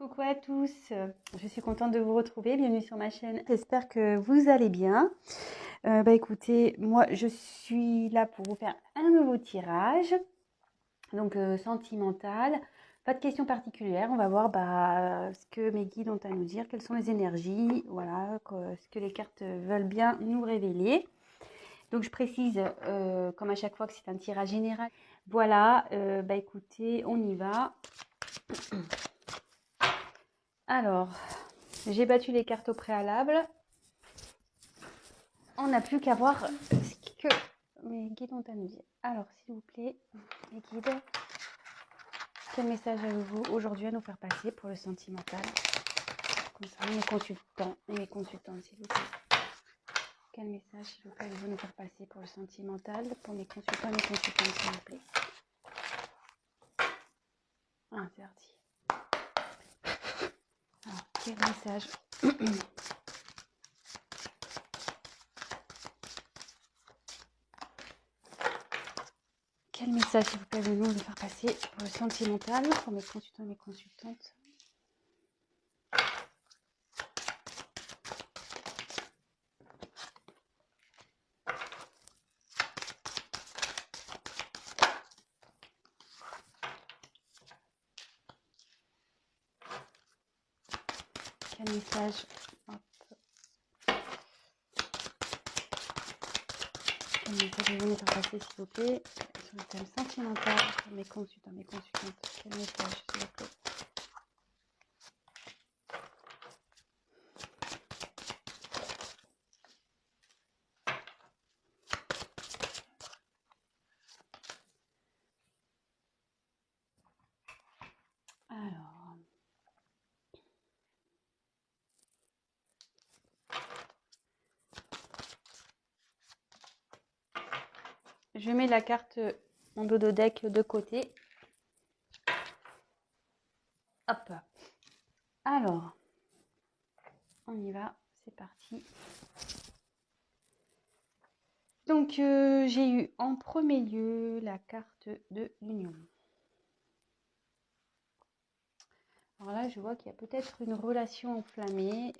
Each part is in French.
Coucou à tous, je suis contente de vous retrouver, bienvenue sur ma chaîne. J'espère que vous allez bien. Écoutez, moi je suis là pour vous faire un nouveau tirage, donc sentimental. Pas de questions particulières, on va voir ce que mes guides ont à nous dire, quelles sont les énergies, voilà, ce que les cartes veulent bien nous révéler. Donc je précise, comme à chaque fois, que c'est un tirage général. Voilà, écoutez, on y va. Alors, j'ai battu les cartes au préalable. On n'a plus qu'à voir ce que mes guides ont à nous dire. Alors, s'il vous plaît, mes guides, quel message avez-vous aujourd'hui à nous faire passer pour le sentimental concernant mes consultants et mes consultantes, s'il vous plaît. Quel message, s'il vous plaît, avez-vous nous faire passer pour le sentimental pour mes consultants et mes consultantes, s'il vous plaît. Ah, c'est parti. Alors, quel message Quel message, s'il vous plaît, avez-vous nous faire passer pour le sentimental pour mes consultants et mes consultantes? Quel message? Hop. Quel message avez-vous nous faire passer, s'il vous plaît, sur le thème sentimental pour mes consultants, mes consultantes? Quel message, s'il vous plaît? Alors, je mets la carte, mon dodo deck de côté. Hop. Alors, on y va, c'est parti. Donc, j'ai eu en premier lieu la carte de l'union. Alors là, je vois qu'il y a peut-être une relation enflammée,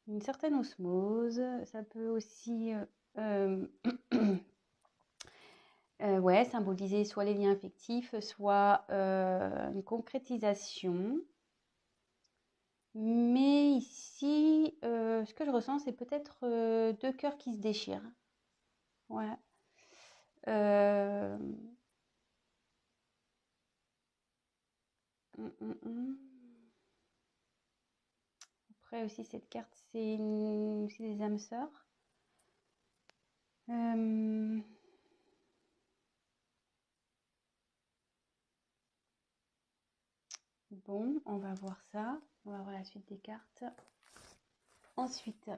une certaine osmose. Ça peut aussi ouais, symboliser soit les liens affectifs, soit une concrétisation. Mais ici, ce que je ressens, c'est peut-être deux cœurs qui se déchirent. Ouais. Euh, Après aussi, cette carte, c'est des âmes sœurs. Bon, on va voir ça. On va voir la suite des cartes. Ensuite,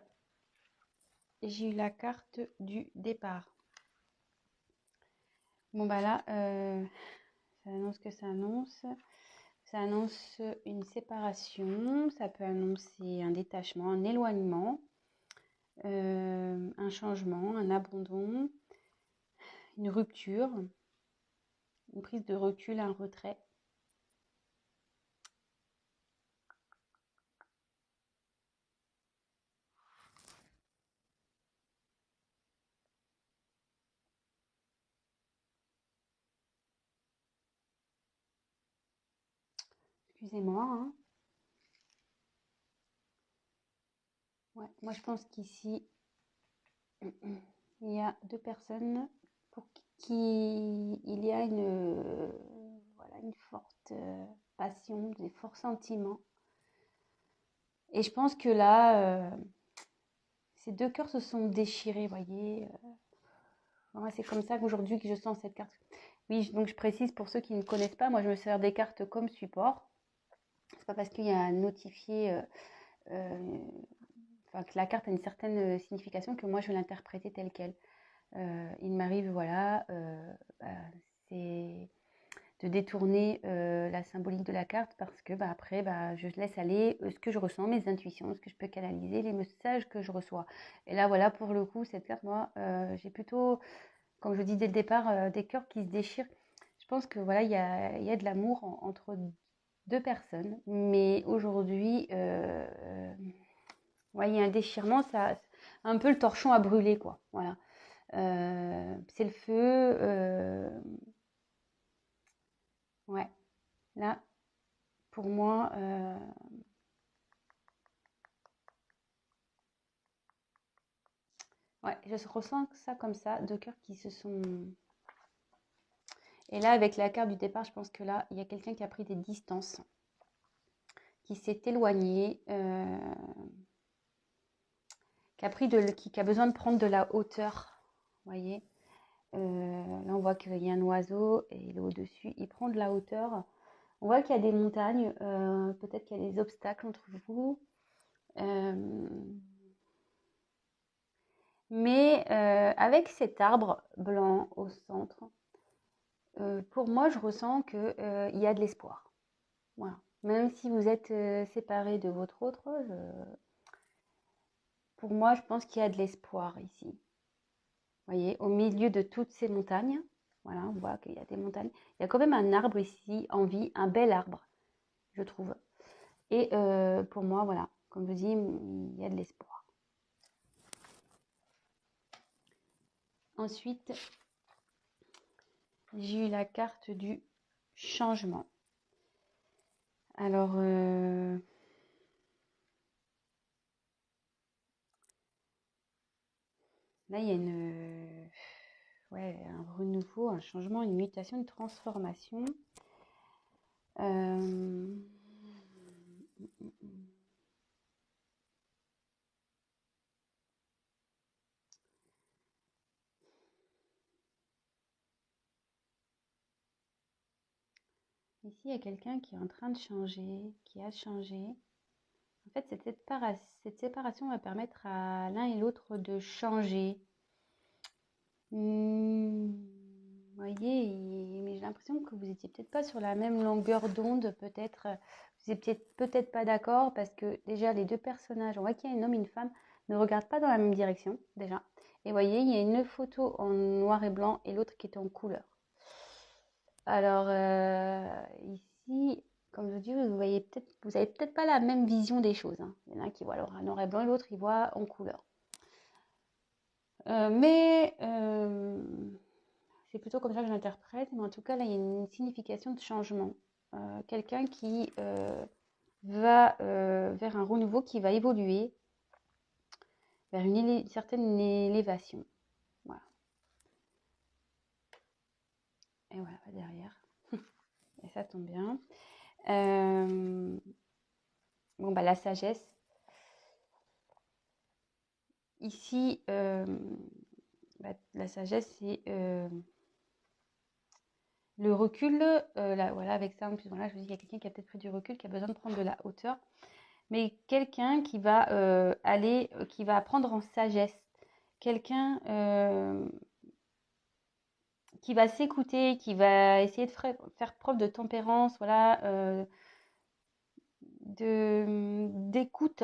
j'ai eu la carte du départ. Bon, bah là, ça annonce que ça annonce. Ça annonce une séparation. Ça peut annoncer un détachement, un éloignement, un changement, un abandon, une rupture, une prise de recul, un retrait. Excusez-moi, hein. Ouais, moi, je pense qu'ici, il y a deux personnes pour qui il y a voilà, une forte passion, des forts sentiments. Et je pense que là, ces deux cœurs se sont déchirés, vous voyez. Moi, c'est comme ça qu'aujourd'hui que je sens cette carte. Oui, donc je précise pour ceux qui ne connaissent pas, moi je me sers des cartes comme support. C'est pas parce qu'il y a un notifié, enfin que la carte a une certaine signification que moi je vais l'interpréter telle quelle. Il m'arrive, voilà, c'est de détourner la symbolique de la carte parce que après, je laisse aller ce que je ressens, mes intuitions, ce que je peux canaliser, les messages que je reçois. Et là, voilà, pour le coup, cette carte, moi, j'ai plutôt, comme je dis dès le départ, des cœurs qui se déchirent. Je pense que voilà, il y a de l'amour entre 2 personnes. Mais aujourd'hui, ouais, il y a un déchirement, ça, un peu le torchon a brûlé, quoi. Voilà. C'est le feu. Ouais, là, pour moi, ouais, je ressens ça comme ça, 2 cœurs qui se sont. Et là, avec la carte du départ, je pense que là, il y a quelqu'un qui a pris des distances, qui s'est éloigné, qui a besoin de prendre de la hauteur. Vous voyez, là, on voit qu'il y a un oiseau et il est au-dessus. Il prend de la hauteur. On voit qu'il y a des montagnes, peut-être qu'il y a des obstacles entre vous. Mais avec cet arbre blanc au centre, pour moi, je ressens qu'il y a de l'espoir. Voilà. Même si vous êtes séparés de votre autre, pour moi, je pense qu'il y a de l'espoir ici. Vous voyez, au milieu de toutes ces montagnes, voilà, on voit qu'il y a des montagnes. Il y a quand même un arbre ici en vie, un bel arbre, je trouve. Et pour moi, voilà, comme je dis, il y a de l'espoir. Ensuite, j'ai eu la carte du changement. Alors, là, il y a ouais, un renouveau, un changement, une mutation, une transformation. Ici, il y a quelqu'un qui est en train de changer, qui a changé. En fait, cette séparation va permettre à l'un et l'autre de changer. Vous voyez, mais j'ai l'impression que vous n'étiez peut-être pas sur la même longueur d'onde, peut-être. Vous n'étiez peut-être pas d'accord parce que déjà, les 2 personnages, on voit qu'il y a un homme et une femme, ne regardent pas dans la même direction, déjà. Et vous voyez, il y a une photo en noir et blanc et l'autre qui est en couleur. Alors, ici, comme je dis, vous avez peut-être pas la même vision des choses, hein. Il y en a un qui voit alors en noir et blanc et l'autre, il voit en couleur. Mais c'est plutôt comme ça que je l'interprète. Mais en tout cas, là, il y a une signification de changement. Quelqu'un qui va vers un renouveau, qui va évoluer vers une certaine élévation. Voilà. Et voilà, derrière. Et ça tombe bien. Bon, bah, la sagesse. Ici, bah, la sagesse, c'est le recul. Là, voilà, avec ça, en plus, voilà, je vous dis, il y a quelqu'un qui a peut-être pris du recul, qui a besoin de prendre de la hauteur. Mais quelqu'un qui va qui va apprendre en sagesse. Quelqu'un qui va s'écouter, qui va essayer de faire preuve de tempérance, voilà, d'écoute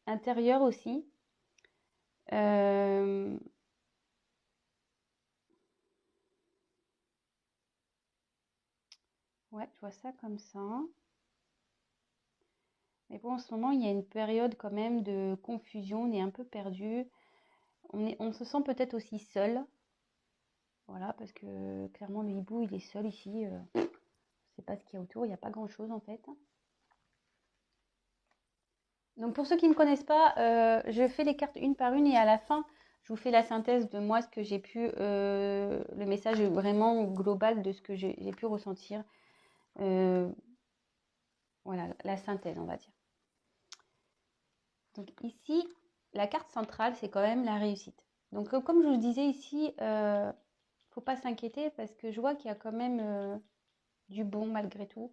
intérieure aussi. Ouais, je vois ça comme ça. Mais bon, en ce moment, il y a une période quand même de confusion, on est un peu perdu. On se sent peut-être aussi seul. Voilà, parce que clairement, le hibou, il est seul ici. Je ne sais pas ce qu'il y a autour, il n'y a pas grand-chose en fait. Donc pour ceux qui ne me connaissent pas, je fais les cartes une par une et à la fin, je vous fais la synthèse de moi, ce que j'ai pu, le message vraiment global de ce que j'ai pu ressentir. Voilà, la synthèse, on va dire. Donc ici, la carte centrale, c'est quand même la réussite. Donc comme je vous disais ici, il ne faut pas s'inquiéter parce que je vois qu'il y a quand même du bon malgré tout.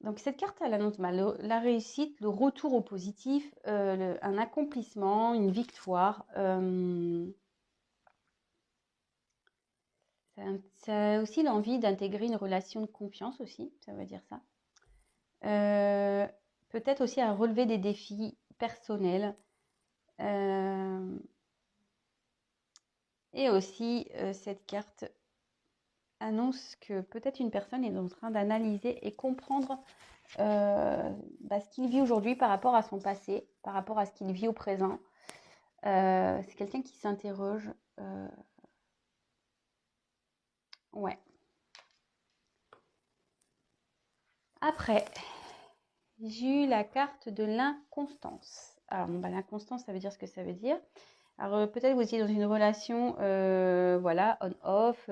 Donc cette carte, elle annonce la réussite, le retour au positif, un accomplissement, une victoire. Ça a aussi l'envie d'intégrer une relation de confiance aussi, ça veut dire ça. Peut-être aussi à relever des défis personnels. Et aussi cette carte annonce que peut-être une personne est en train d'analyser et comprendre ce qu'il vit aujourd'hui par rapport à son passé, par rapport à ce qu'il vit au présent. C'est quelqu'un qui s'interroge. Ouais. Après, j'ai eu la carte de l'inconstance. Alors, l'inconstance, ça veut dire ce que ça veut dire. Alors, peut-être vous étiez dans une relation, voilà, on-off,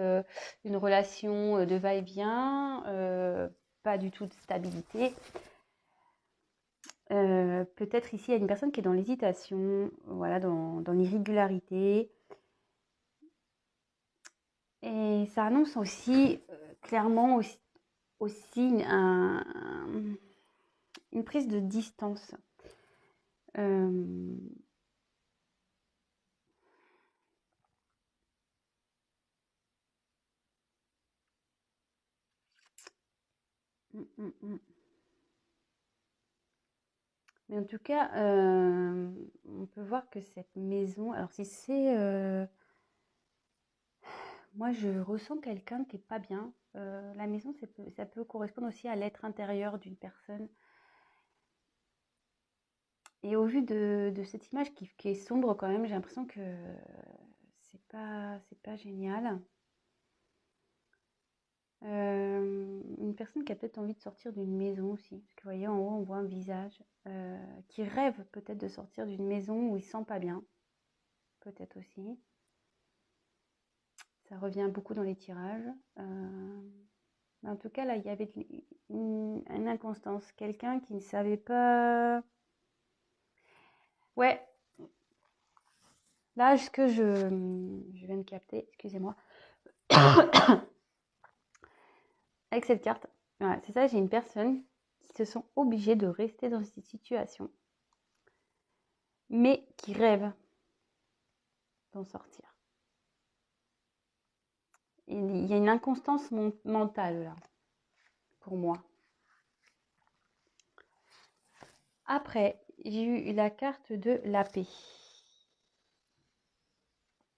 une relation de va-et-vient, pas du tout de stabilité. Peut-être ici, il y a une personne qui est dans l'hésitation, voilà, dans l'irrégularité. Et ça annonce aussi, clairement, aussi une prise de distance. Mais en tout cas, on peut voir que cette maison, alors si c'est, moi je ressens quelqu'un qui est pas bien. La maison, ça peut correspondre aussi à l'être intérieur d'une personne. Et au vu de cette image qui est sombre quand même, j'ai l'impression que c'est pas génial. Une personne qui a peut-être envie de sortir d'une maison aussi. Parce que vous voyez, en haut, on voit un visage qui rêve peut-être de sortir d'une maison où il ne se sent pas bien. Peut-être aussi. Ça revient beaucoup dans les tirages. Mais en tout cas, là, il y avait une inconstance. Quelqu'un qui ne savait pas... Ouais. Là, ce que je viens de capter, excusez-moi. Avec cette carte, voilà, c'est ça, j'ai une personne qui se sent obligée de rester dans cette situation, mais qui rêve d'en sortir. Et il y a une inconstance mentale là, pour moi. Après, j'ai eu la carte de la paix.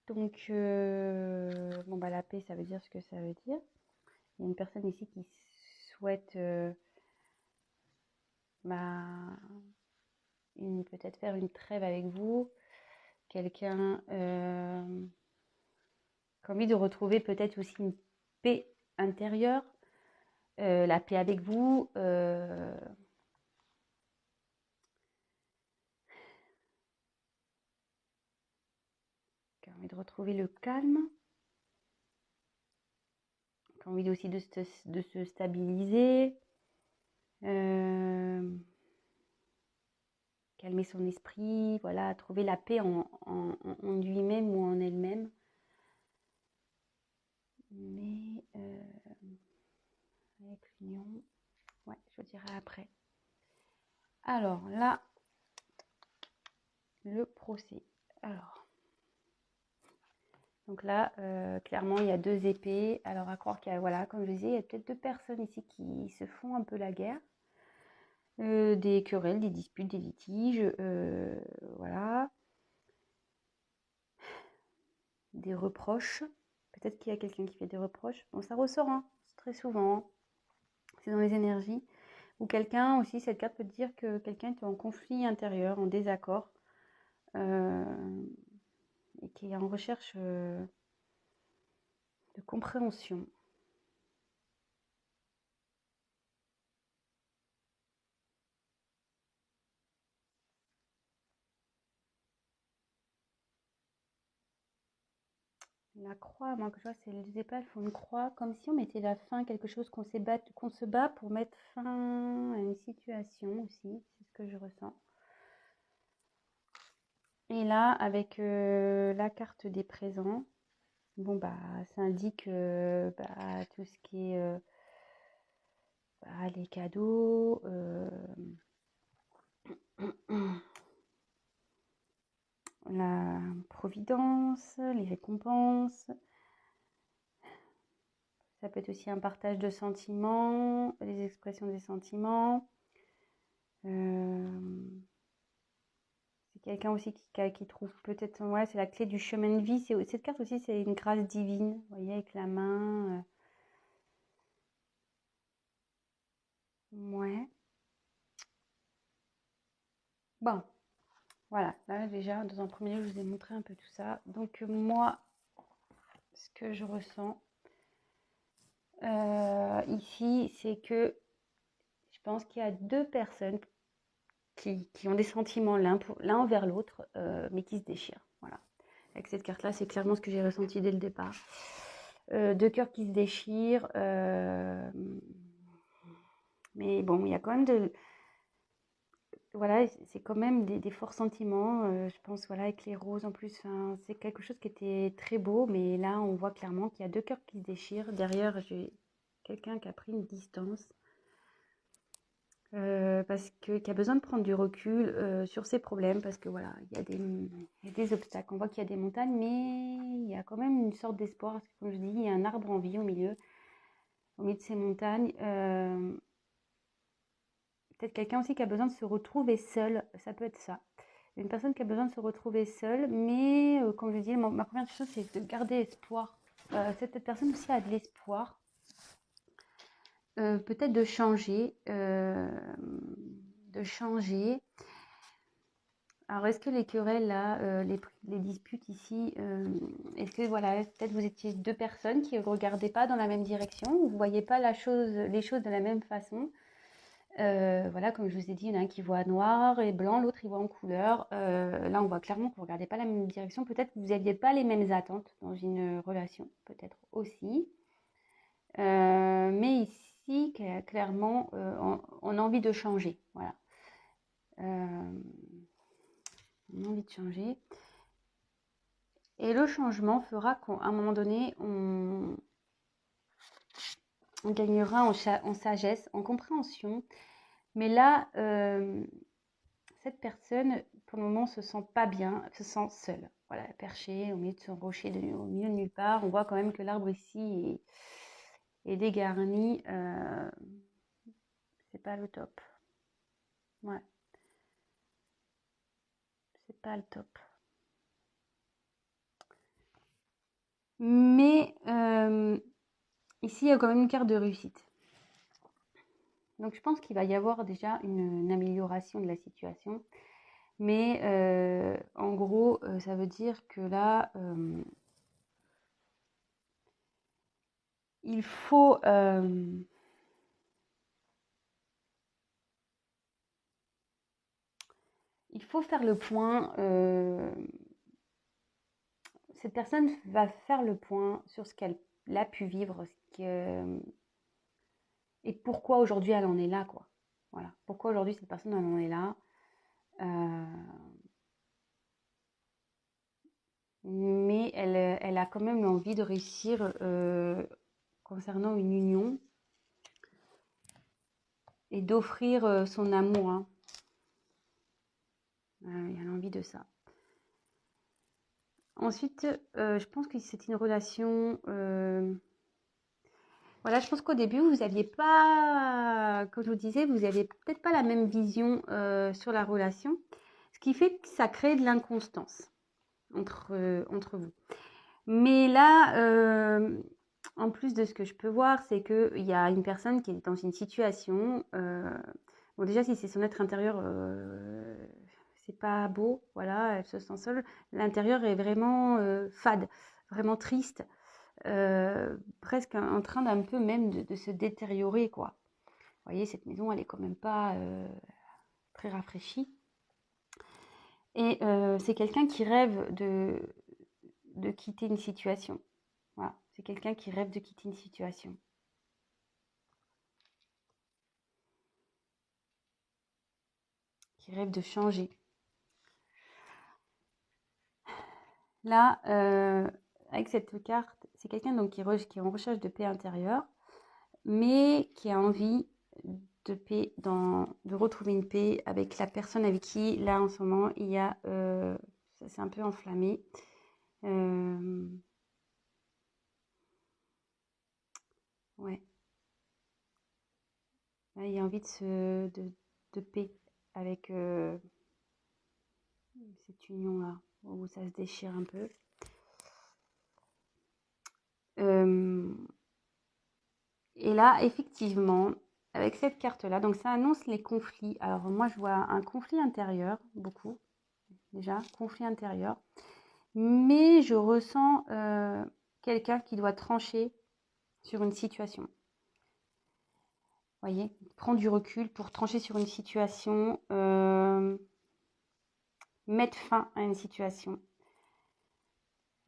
Donc, la paix, ça veut dire ce que ça veut dire. Il y a une personne ici qui souhaite peut-être faire une trêve avec vous. Quelqu'un qui a envie de retrouver peut-être aussi une paix intérieure, la paix avec vous. Qui a envie de retrouver le calme. Qui a envie aussi de se stabiliser. Calmer son esprit, voilà, trouver la paix en lui-même ou en elle-même. Mais avec l'union, ouais, je dirais après. Alors là, le procès. Alors, donc là, clairement, il y a 2 épées. Alors, à croire qu'il y a, voilà, comme je disais, il y a peut-être 2 personnes ici qui se font un peu la guerre. Des querelles, des disputes, des litiges, voilà. Des reproches. Peut-être qu'il y a quelqu'un qui fait des reproches. Bon, ça ressort, hein, très souvent. C'est dans les énergies. Ou quelqu'un aussi, cette carte peut dire que quelqu'un est en conflit intérieur, en désaccord, et qui est en recherche de compréhension. La croix, moi que je vois, c'est les épées font une croix, comme si on mettait la fin à quelque chose, qu'on se bat pour mettre fin à une situation aussi, c'est ce que je ressens. Et là, avec la carte des présents, bon ça indique tout ce qui est les cadeaux, la providence, les récompenses. Ça peut être aussi un partage de sentiments, les expressions des sentiments. C'est quelqu'un aussi qui trouve peut-être, ouais, c'est la clé du chemin de vie. Cette carte aussi, c'est une grâce divine, vous voyez, avec la main. Ouais. Bon, voilà. Là, déjà, dans un premier lieu, je vous ai montré un peu tout ça. Donc, moi, ce que je ressens ici, c'est que je pense qu'il y a deux personnes qui ont des sentiments l'un envers l'autre, mais qui se déchirent. Voilà. Avec cette carte-là, c'est clairement ce que j'ai ressenti dès le départ. Deux cœurs qui se déchirent. Mais bon, il y a quand même voilà, c'est quand même des forts sentiments. Je pense, voilà, avec les roses en plus, c'est quelque chose qui était très beau, mais là, on voit clairement qu'il y a deux cœurs qui se déchirent. Derrière, j'ai quelqu'un qui a pris une distance. Parce que qui a besoin de prendre du recul sur ses problèmes, parce que voilà, il y a des obstacles. On voit qu'il y a des montagnes, mais il y a quand même une sorte d'espoir. Parce que, comme je dis, il y a un arbre en vie au milieu de ces montagnes. Peut-être quelqu'un aussi qui a besoin de se retrouver seul, ça peut être ça. Une personne qui a besoin de se retrouver seule, mais comme je dis, ma première chose, c'est de garder espoir. Cette personne aussi a de l'espoir. Peut-être de changer. Alors, est-ce que les querelles, là, les disputes ici, est-ce que, voilà, peut-être vous étiez deux personnes qui ne regardaient pas dans la même direction, vous ne voyez pas les choses de la même façon. Voilà, comme je vous ai dit, il y en a un qui voit noir et blanc, l'autre il voit en couleur. Là, on voit clairement que vous ne regardez pas la même direction. Peut-être que vous n'aviez pas les mêmes attentes dans une relation, peut-être aussi. Mais ici, clairement, on a envie de changer. Voilà. On a envie de changer. Et le changement fera qu'à un moment donné, on gagnera en sagesse, en compréhension. Mais là, cette personne, pour le moment, se sent pas bien, se sent seule. Voilà, perchée au milieu de son rocher, au milieu de nulle part. On voit quand même que l'arbre ici est dégarni. C'est pas le top. Ouais, c'est pas le top. Mais ici, il y a quand même une carte de réussite. Donc, je pense qu'il va y avoir déjà une amélioration de la situation. Mais en gros, ça veut dire que là, il faut faire le point. Cette personne va faire le point sur ce qu'elle a pu vivre, et pourquoi aujourd'hui elle en est là, quoi. Voilà. Pourquoi aujourd'hui cette personne elle en est là. Mais elle a quand même l'envie de réussir concernant une union et d'offrir son amour. Hein. Il a l'envie de ça. Ensuite, je pense que c'est une relation. Voilà, je pense qu'au début, vous n'aviez pas, comme je vous disais, vous n'aviez peut-être pas la même vision sur la relation, ce qui fait que ça crée de l'inconstance entre vous. Mais là, en plus de ce que je peux voir, c'est qu'il y a une personne qui est dans une situation. Bon, déjà, si c'est son être intérieur, c'est pas beau, voilà, elle se sent seule. L'intérieur est vraiment fade, vraiment triste. Presque en train d'un peu même de se détériorer, quoi. Vous voyez, cette maison, elle est quand même pas très rafraîchie. Et c'est quelqu'un qui rêve de quitter une situation. Voilà, c'est quelqu'un qui rêve de quitter une situation. Qui rêve de changer. Là, avec cette carte, c'est quelqu'un donc qui est en recherche de paix intérieure, mais qui a envie de paix, de retrouver une paix avec la personne avec qui, là, en ce moment, il y a... ça s'est un peu enflammé. Ouais. Là, il y a envie de paix avec cette union-là, où ça se déchire un peu. Et là, effectivement, avec cette carte-là. Donc, ça annonce les conflits. Alors, moi, je vois un conflit intérieur, beaucoup, déjà, conflit intérieur. Mais je ressens quelqu'un qui doit trancher sur une situation. Voyez, prendre du recul pour trancher sur une situation, mettre fin à une situation.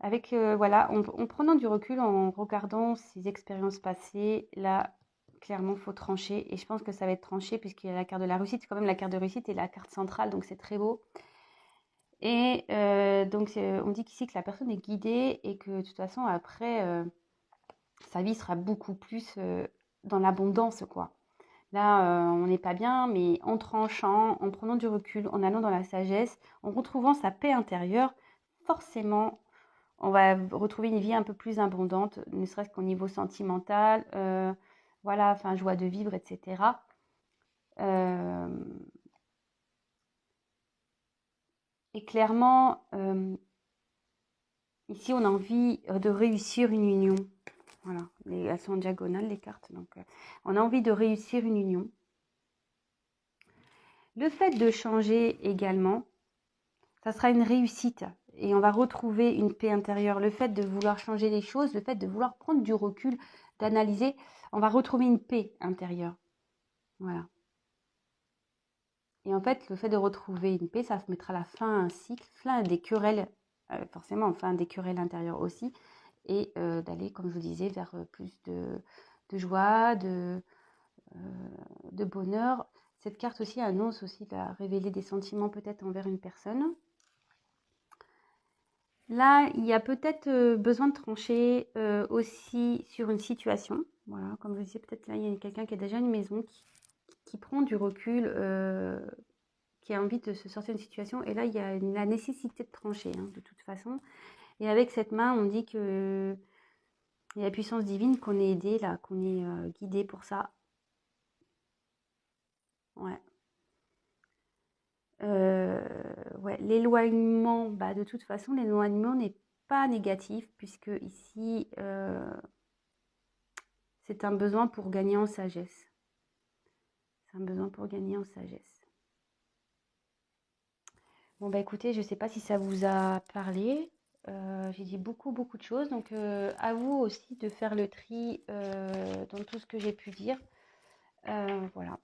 Avec, voilà, en prenant du recul, en regardant ses expériences passées, là, clairement, il faut trancher. Et je pense que ça va être tranché puisqu'il y a la carte de la réussite. C'est quand même la carte de réussite et la carte centrale, donc c'est très beau. Et donc, on dit qu'ici que la personne est guidée et que de toute façon, après, sa vie sera beaucoup plus dans l'abondance, quoi. Là, on n'est pas bien, mais en tranchant, en prenant du recul, en allant dans la sagesse, en retrouvant sa paix intérieure, forcément, on va retrouver une vie un peu plus abondante, ne serait-ce qu'au niveau sentimental, voilà, enfin, joie de vivre, etc. Et clairement, ici, on a envie de réussir une union. Voilà, elles sont en diagonale, les cartes. Donc, on a envie de réussir une union. Le fait de changer également, ça sera une réussite. Et on va retrouver une paix intérieure. Le fait de vouloir changer les choses, le fait de vouloir prendre du recul, d'analyser, on va retrouver une paix intérieure. Voilà. Et en fait, le fait de retrouver une paix, ça mettra la fin à un cycle, fin à des querelles, forcément, fin à des querelles intérieures aussi. Et d'aller, comme je vous disais, vers plus de joie, de bonheur. Cette carte aussi annonce aussi de révéler des sentiments peut-être envers une personne. Là, il y a peut-être besoin de trancher aussi sur une situation. Voilà, comme je disais, peut-être là, il y a quelqu'un qui a déjà une maison, qui prend du recul, qui a envie de se sortir d'une situation. Et là, il y a la nécessité de trancher, hein, de toute façon. Et avec cette main, on dit que il y a la puissance divine, qu'on est aidé, là, qu'on est guidé pour ça. Ouais. Ouais, l'éloignement, bah, de toute façon, l'éloignement n'est pas négatif, puisque ici, c'est un besoin pour gagner en sagesse. C'est un besoin pour gagner en sagesse. Bon, bah écoutez, je ne sais pas si ça vous a parlé. J'ai dit beaucoup, beaucoup de choses. Donc, à vous aussi de faire le tri dans tout ce que j'ai pu dire. Voilà.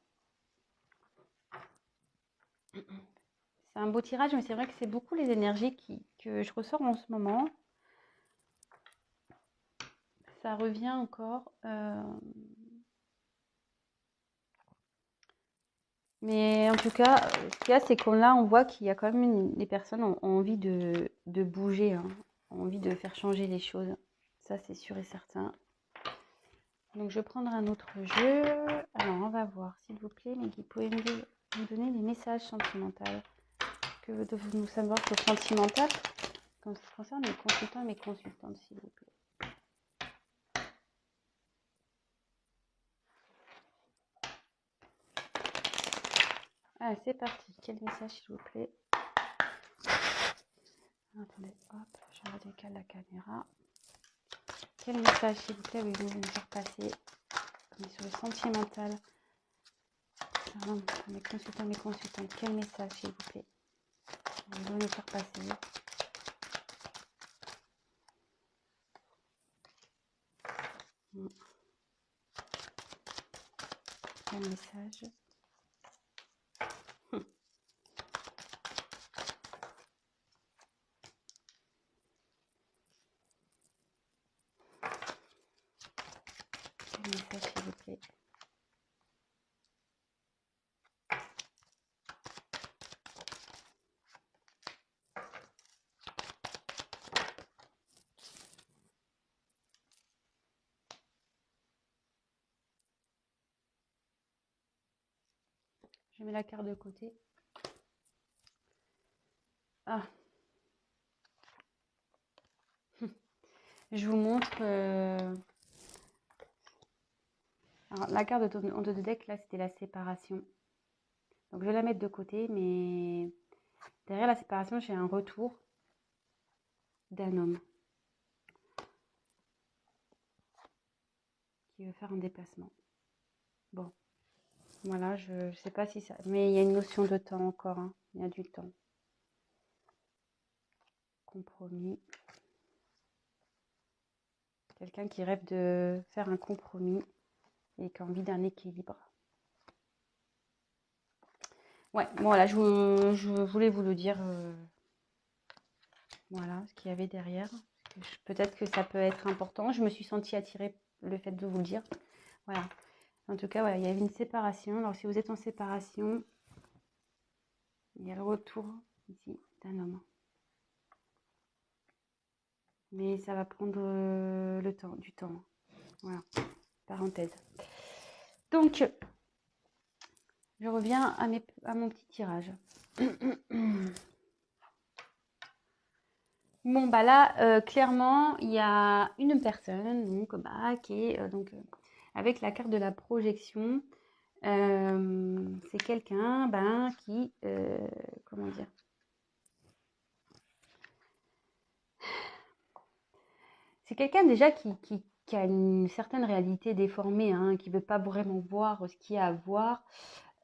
C'est un beau tirage, mais c'est vrai que c'est beaucoup les énergies que je ressors en ce moment. Ça revient encore. Mais en tout cas, ce qu'il y a, c'est qu'on là, on voit qu'il y a quand même les personnes ont envie de bouger, hein, ont envie de faire changer les choses. Ça, c'est sûr et certain. Donc, je vais prendre un autre jeu. Alors, on va voir, s'il vous plaît, mais vous pouvez me donner des messages sentimentaux. Que devons-nous savoir sur le sentimental quand ça concerne mes consultants et mes consultantes, s'il vous plaît. Ah, c'est parti. Quel message, s'il vous plaît? Attendez, hop, je redécale la caméra. Quel message, s'il vous plaît, avez-vous nous faire passer? On est sur le sentimental. Mes consultants, mes consultantes, quel message, s'il vous plaît, avez-vous nous faire passer? Quel message? Quel message, s'il vous plaît? Je mets la carte de côté. Ah. Je vous montre. Alors, la carte en deux de deck, là, c'était la séparation. Donc, je vais la mettre de côté, mais derrière la séparation, j'ai un retour d'un homme qui veut faire un déplacement. Bon. Voilà, je ne sais pas si ça... Mais il y a une notion de temps encore, hein. Il y a du temps. Compromis. Quelqu'un qui rêve de faire un compromis et qui a envie d'un équilibre. Ouais, bon, voilà, je voulais vous le dire. Voilà, ce qu'il y avait derrière. Peut-être que ça peut être important. Je me suis sentie attirée le fait de vous le dire. Voilà. En tout cas, voilà, il y avait une séparation. Alors, si vous êtes en séparation, il y a le retour ici d'un homme. Mais ça va prendre du temps. Voilà, parenthèse. Donc, je reviens à mon petit tirage. Bon, bah là, clairement, il y a une personne donc, bah, qui est avec la carte de la projection. C'est quelqu'un qui, comment dire, c'est quelqu'un déjà qui a une certaine réalité déformée, hein, qui ne veut pas vraiment voir ce qu'il y a à voir,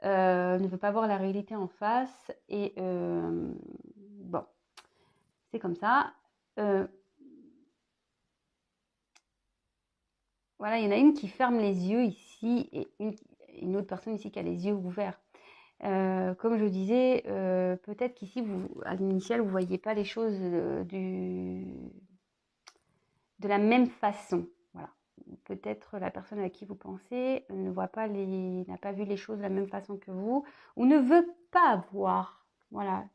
ne veut pas voir la réalité en face. Et bon, c'est comme ça. Voilà, il y en a une qui ferme les yeux ici et une autre personne ici qui a les yeux ouverts. Comme je disais, peut-être qu'ici, à l'initial, vous ne voyez pas les choses de la même façon. Voilà. Peut-être la personne à qui vous pensez n'a pas vu les choses de la même façon que vous, ou ne veut pas voir. Voilà.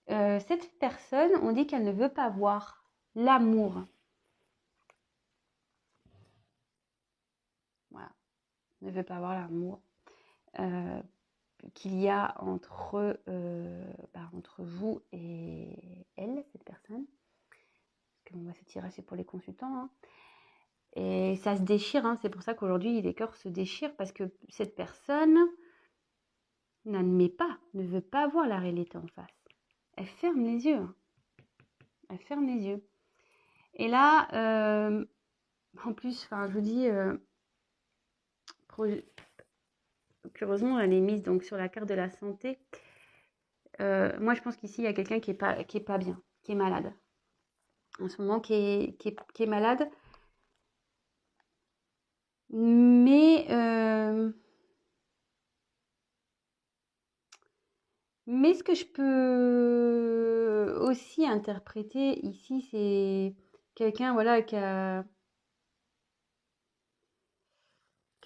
Cette personne, on dit qu'elle ne veut pas voir l'amour. Voilà. Ne veut pas voir l'amour qu'il y a entre vous et elle, cette personne. Parce que ce tirage, c'est pour les consultants. Hein. Et ça se déchire, hein. C'est pour ça qu'aujourd'hui, les cœurs se déchirent, parce que cette personne n'admet pas, ne veut pas voir la réalité en face. Elle ferme les yeux. Hein. Elle ferme les yeux. Et là, en plus, je vous dis, curieusement, elle est mise donc, sur la carte de la santé. Moi, je pense qu'ici, il y a quelqu'un qui est pas bien, qui est malade. En ce moment, qui est malade. Mais ce que je peux aussi interpréter ici, c'est quelqu'un voilà, qui a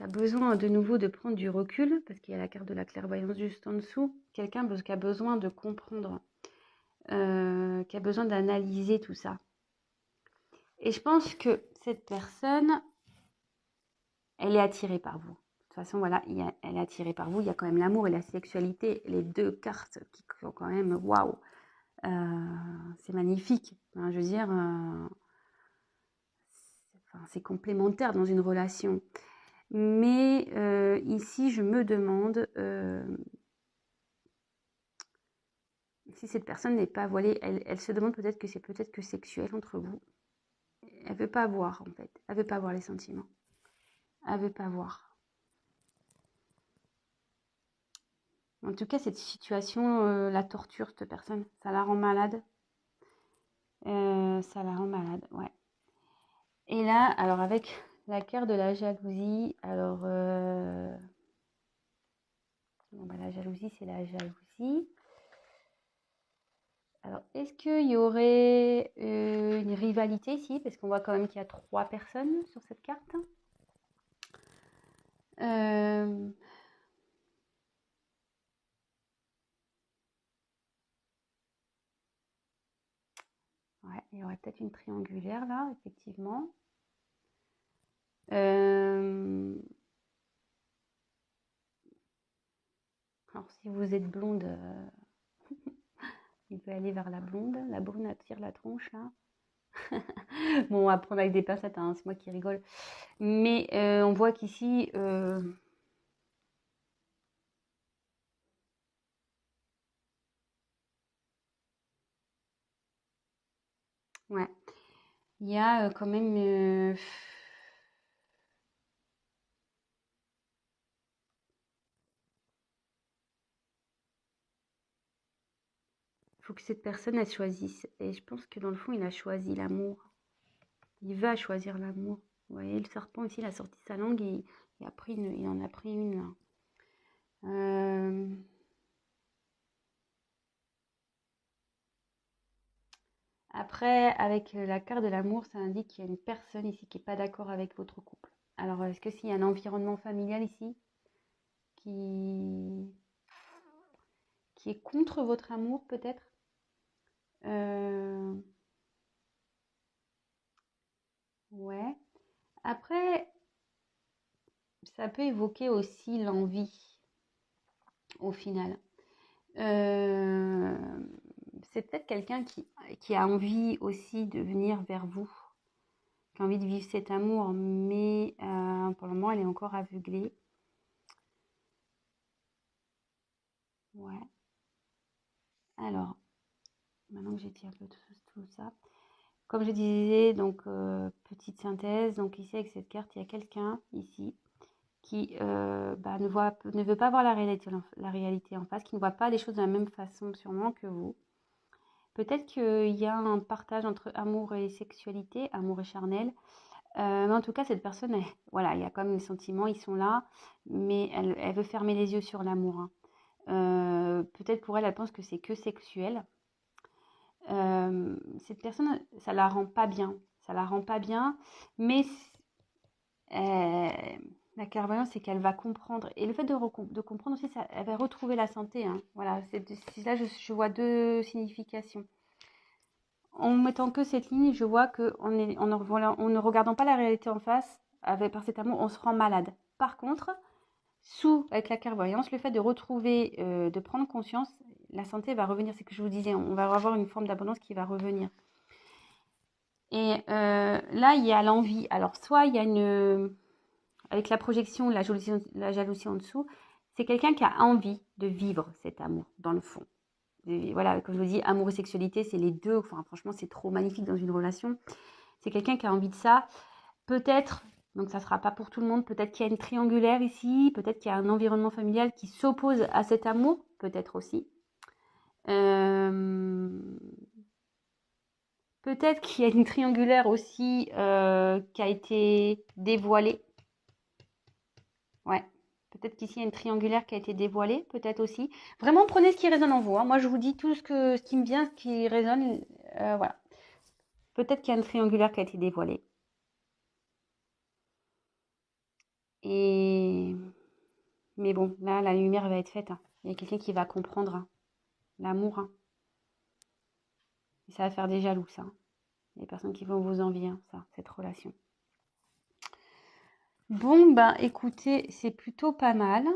besoin de nouveau de prendre du recul, parce qu'il y a la carte de la clairvoyance juste en dessous. Quelqu'un qui a besoin de comprendre, qui a besoin d'analyser tout ça. Et je pense que cette personne, elle est attirée par vous. De toute façon, voilà, elle est attirée par vous. Il y a quand même l'amour et la sexualité, les deux cartes qui sont quand même waouh. C'est magnifique. Hein, je veux dire, c'est complémentaire dans une relation. Mais ici, je me demande si cette personne n'est pas voilée. Elle se demande peut-être que c'est peut-être que sexuel entre vous. Elle veut pas voir, en fait. Elle veut pas voir les sentiments. Elle veut pas voir. En tout cas, cette situation la torture, cette personne. Ça la rend malade. Ça la rend malade, ouais. Et là, alors avec la carte de la jalousie, alors la jalousie, c'est la jalousie. Alors, est-ce qu'il y aurait une rivalité ici? Parce qu'on voit quand même qu'il y a 3 personnes sur cette carte. Ouais, il y aurait peut-être une triangulaire là, effectivement. Alors, si vous êtes blonde, il peut aller vers la blonde. La brune attire la tronche là. Bon, on va prendre avec des pincettes, hein, c'est moi qui rigole. Mais on voit qu'ici, ouais, il y a quand même faut que cette personne, elle choisisse. Et je pense que dans le fond, il a choisi l'amour. Il va choisir l'amour. Vous voyez, le serpent ici, il a sorti sa langue et il en a pris une là. Après, avec la carte de l'amour, ça indique qu'il y a une personne ici qui n'est pas d'accord avec votre couple. Alors, est-ce que s'il y a un environnement familial ici qui est contre votre amour, peut-être? Ouais. Après, ça peut évoquer aussi l'envie, au final. C'est peut-être quelqu'un qui a envie aussi de venir vers vous, qui a envie de vivre cet amour, mais pour le moment, elle est encore aveuglée. Ouais. Alors, maintenant que j'ai dit un peu tout ça, comme je disais, donc petite synthèse, donc ici avec cette carte, il y a quelqu'un ici qui ne veut pas voir la réalité en face, qui ne voit pas les choses de la même façon sûrement que vous. Peut-être qu'il y a un partage entre amour et sexualité, amour et charnel. Mais en tout cas, cette personne, voilà, il y a quand même les sentiments, ils sont là, mais elle veut fermer les yeux sur l'amour, hein. Peut-être pour elle, elle pense que c'est que sexuel. Cette personne, ça la rend pas bien. Ça la rend pas bien, mais la clairvoyance, c'est qu'elle va comprendre. Et le fait de comprendre aussi, elle va retrouver la santé, hein. Voilà, là, je vois deux significations. En mettant que cette ligne, je vois qu'en ne regardant pas la réalité en face, par cet amour, on se rend malade. Par contre, avec la clairvoyance, le fait de retrouver, de prendre conscience, la santé va revenir. C'est ce que je vous disais, on va avoir une forme d'abondance qui va revenir. Et là, il y a l'envie. Alors, soit il y a avec la projection, la jalousie en dessous, c'est quelqu'un qui a envie de vivre cet amour, dans le fond. Et voilà, comme je vous dis, amour et sexualité, c'est les deux. Enfin, franchement, c'est trop magnifique dans une relation. C'est quelqu'un qui a envie de ça. Peut-être, donc ça ne sera pas pour tout le monde, peut-être qu'il y a une triangulaire ici, peut-être qu'il y a un environnement familial qui s'oppose à cet amour, peut-être aussi. Peut-être qu'il y a une triangulaire aussi qui a été dévoilée. Ouais. Peut-être qu'ici, il y a une triangulaire qui a été dévoilée, peut-être aussi. Vraiment, prenez ce qui résonne en vous, hein. Moi, je vous dis tout ce qui me vient, ce qui résonne. Voilà. Peut-être qu'il y a une triangulaire qui a été dévoilée. Mais bon, là, la lumière va être faite, hein. Il y a quelqu'un qui va comprendre, hein, l'amour, hein. Et ça va faire des jaloux, ça, hein. Les personnes qui vont vous envier, hein, ça, cette relation. Bon, ben, écoutez, c'est plutôt pas mal.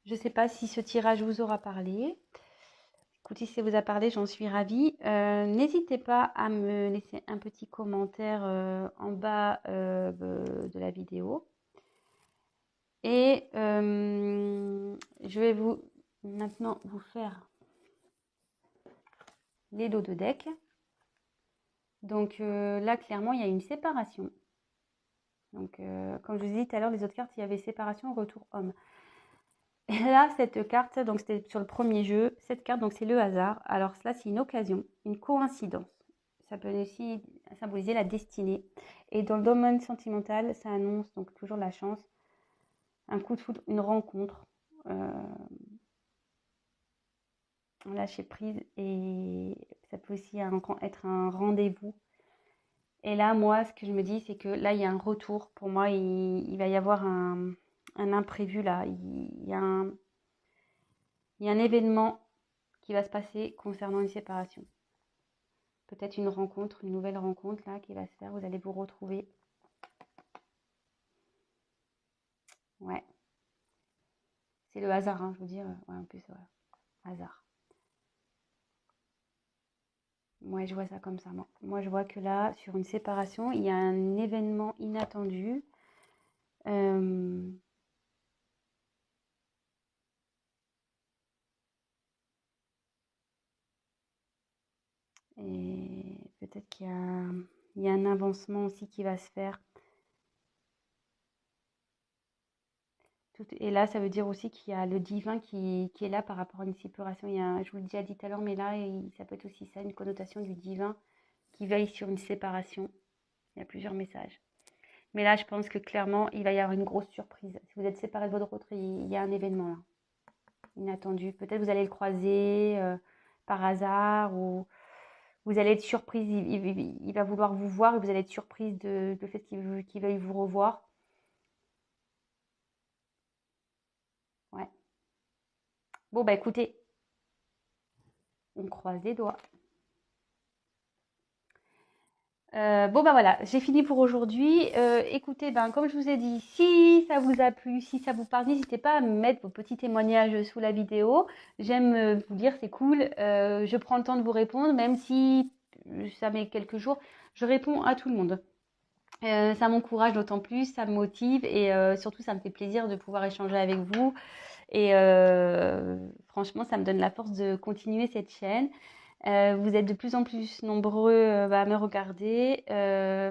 Je sais pas si ce tirage vous aura parlé. Écoutez, si ça vous a parlé, j'en suis ravie. N'hésitez pas à me laisser un petit commentaire en bas de la vidéo. Et je vais maintenant vous faire les dos de deck. Donc là, clairement, il y a une séparation. Donc, comme je vous ai dit tout à l'heure, les autres cartes, il y avait séparation, retour homme. Et là, cette carte, donc c'était sur le premier jeu, cette carte, donc c'est le hasard. Alors cela, c'est une occasion, une coïncidence. Ça peut aussi symboliser la destinée. Et dans le domaine sentimental, ça annonce donc toujours la chance, un coup de foudre, une rencontre, lâcher prise. Et ça peut aussi être un rendez-vous. Et là, moi, ce que je me dis, c'est que là, il y a un retour. Pour moi, il va y avoir un imprévu là. Il y a un événement qui va se passer concernant une séparation. Peut-être une rencontre, une nouvelle rencontre là qui va se faire. Vous allez vous retrouver. Ouais. C'est le hasard, hein, je vous dis. Ouais, en plus, voilà. Hasard. Moi, je vois ça comme ça. Moi, je vois que là, sur une séparation, il y a un événement inattendu. Et peut-être qu'il y a un avancement aussi qui va se faire. Et là, ça veut dire aussi qu'il y a le divin qui est là par rapport à une séparation. Je vous l'ai déjà dit tout à l'heure, mais là, ça peut être aussi ça, une connotation du divin qui veille sur une séparation. Il y a plusieurs messages. Mais là, je pense que clairement, il va y avoir une grosse surprise. Si vous êtes séparés de votre autre, il y a un événement là, inattendu. Peut-être vous allez le croiser par hasard ou vous allez être surprise. Il va vouloir vous voir et vous allez être surprise de le fait qu'il veuille vous revoir. Ouais. Bon, bah écoutez, on croise les doigts. Bon bah voilà, j'ai fini pour aujourd'hui. Écoutez, ben comme je vous ai dit, si ça vous a plu, si ça vous parle, n'hésitez pas à me mettre vos petits témoignages sous la vidéo. J'aime vous lire, c'est cool. Je prends le temps de vous répondre, même si ça met quelques jours. Je réponds à tout le monde. Ça m'encourage d'autant plus, ça me motive et surtout ça me fait plaisir de pouvoir échanger avec vous. Et franchement, ça me donne la force de continuer cette chaîne. Vous êtes de plus en plus nombreux à me regarder.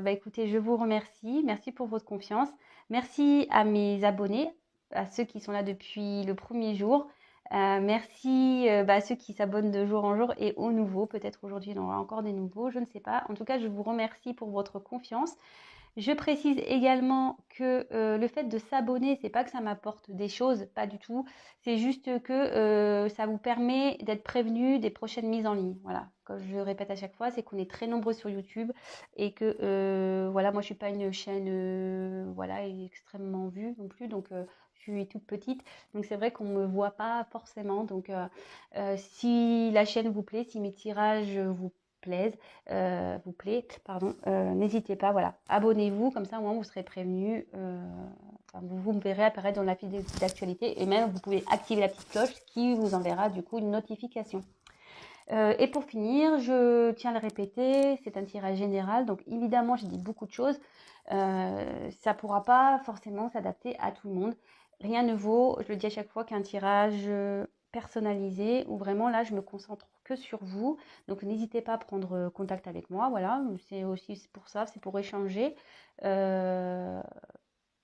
Écoutez, je vous remercie. Merci pour votre confiance. Merci à mes abonnés, à ceux qui sont là depuis le premier jour. Merci à ceux qui s'abonnent de jour en jour et aux nouveaux. Peut-être aujourd'hui, il y en aura encore des nouveaux, je ne sais pas. En tout cas, je vous remercie pour votre confiance. Je précise également que le fait de s'abonner, c'est pas que ça m'apporte des choses, pas du tout. C'est juste que ça vous permet d'être prévenu des prochaines mises en ligne. Voilà, comme je le répète à chaque fois, c'est qu'on est très nombreux sur YouTube et que voilà, moi je suis pas une chaîne voilà extrêmement vue non plus, donc je suis toute petite, donc c'est vrai qu'on me voit pas forcément. Donc si la chaîne vous plaît, si mes tirages vous plaît, pardon, n'hésitez pas, voilà, abonnez-vous, comme ça au moins vous serez prévenus, vous me verrez apparaître dans la file d'actualité et même vous pouvez activer la petite cloche qui vous enverra du coup une notification. Et pour finir, je tiens à le répéter, c'est un tirage général, donc évidemment j'ai dit beaucoup de choses, ça pourra pas forcément s'adapter à tout le monde. Rien ne vaut, je le dis à chaque fois, qu'un tirage personnalisé où vraiment là je me concentre que sur vous. Donc n'hésitez pas à prendre contact avec moi, voilà, c'est aussi pour ça, c'est pour échanger.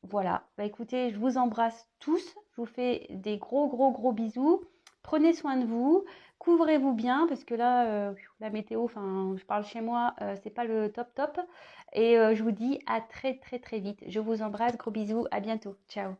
Voilà, écoutez, je vous embrasse tous, je vous fais des gros bisous. Prenez soin de vous, couvrez-vous bien parce que là, la météo, enfin, je parle chez moi, c'est pas le top. Et je vous dis à très vite. Je vous embrasse, gros bisous, à bientôt. Ciao.